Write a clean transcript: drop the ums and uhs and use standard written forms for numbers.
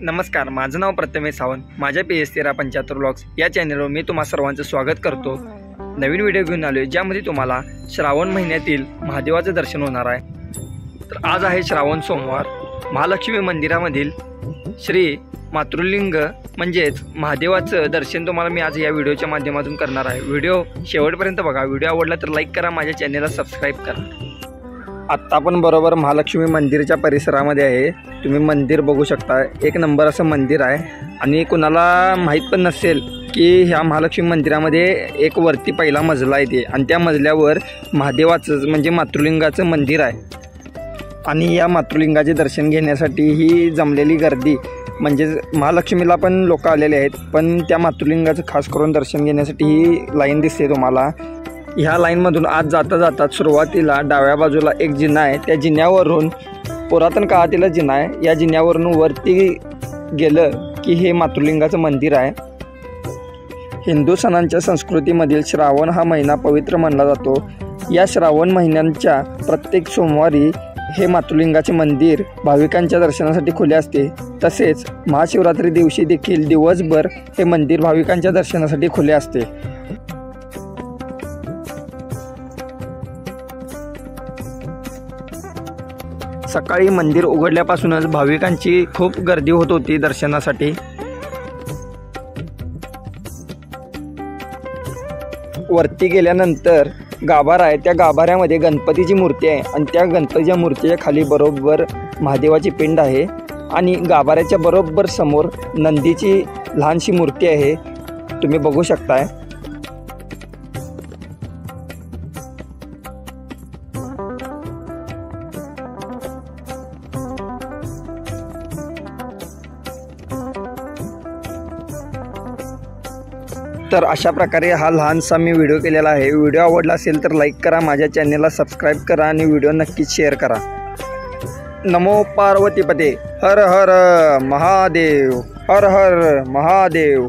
नमस्कार, माझं नाव प्रथमेश सावंत. माझ्या PS1375 व्लॉग्स या चॅनलवर मी तुम्हा सर्वांचं स्वागत करतो. नवीन व्हिडिओ घेऊन आलो आहे ज्यामध्ये तुम्हाला श्रावण महिन्यातील महादेवाचं दर्शन होणार आहे. तर आज आहे श्रावण सोमवार. महालक्ष्मी मंदिरामधील श्री मातृलिंग म्हणजेच महादेवाचं दर्शन तुम्हाला मी आज या व्हिडिओच्या माध्यमातून करणार आहे. व्हिडिओ शेवटपर्यंत बघा. व्हिडिओ आवडला तर लाईक करा, माझ्या चॅनलला सबस्क्राईब करा. आत्ता आपण बरोबर महालक्ष्मी मंदिरच्या परिसरामध्ये आहे. तुम्ही मंदिर बघू शकता. एक नंबर असं मंदिर आहे आणि कुणाला माहीत पण नसेल की ह्या महालक्ष्मी मंदिरामध्ये एक वरती पहिला मजला आहे ते, आणि त्या मजल्यावर महादेवाचं म्हणजे मातृलिंगाचं मंदिर आहे. आणि या मातृलिंगाचे दर्शन घेण्यासाठी ही जमलेली गर्दी, म्हणजे महालक्ष्मीला पण लोक आलेले आहेत, पण त्या मातृलिंगाचं खास करून दर्शन घेण्यासाठी ही लाईन दिसते तुम्हाला. ह्या लाईनमधून आज जाता जाता सुरुवातीला डाव्या बाजूला एक जिना आहे. त्या जिन्यावरून पुरातन काळातील जिना आहे. या जिन्यावरून वरती गेलं की हे मातृलिंगाचं मंदिर आहे. हिंदू सणांच्या संस्कृतीमधील श्रावण हा महिना पवित्र मानला जातो. या श्रावण महिन्यांच्या प्रत्येक सोमवारी हे मातृलिंगाचे मंदिर भाविकांच्या दर्शनासाठी खुले असते. तसेच महाशिवरात्री दिवशी देखील दिवसभर हे मंदिर भाविकांच्या दर्शनासाठी खुले असते. सकाळी मंदिर उघडल्यापासूनच भाविकांची खूप गर्दी होत होती दर्शनासाठी. वरती गेल्यानंतर गाभारा आहे. त्या गाभाऱ्यामध्ये गणपतीची मूर्ती आहे आणि त्या गणपतीच्या मूर्तीच्या खाली बरोबर महादेवाची पिंड आहे. आणि गाभाऱ्याच्या बरोबर समोर नंदीची लहानशी मूर्ती आहे, तुम्ही बघू शकताय. तर अशा प्रकारे हा लहानसा मी व्हिडिओ केलेला आहे. व्हिडिओ आवडला असेल तर लाईक करा, माझ्या चॅनलला सबस्क्राईब करा आणि व्हिडिओ नक्कीच शेअर करा. नमो पार्वतीपते. हर हर महादेव. हर हर महादेव.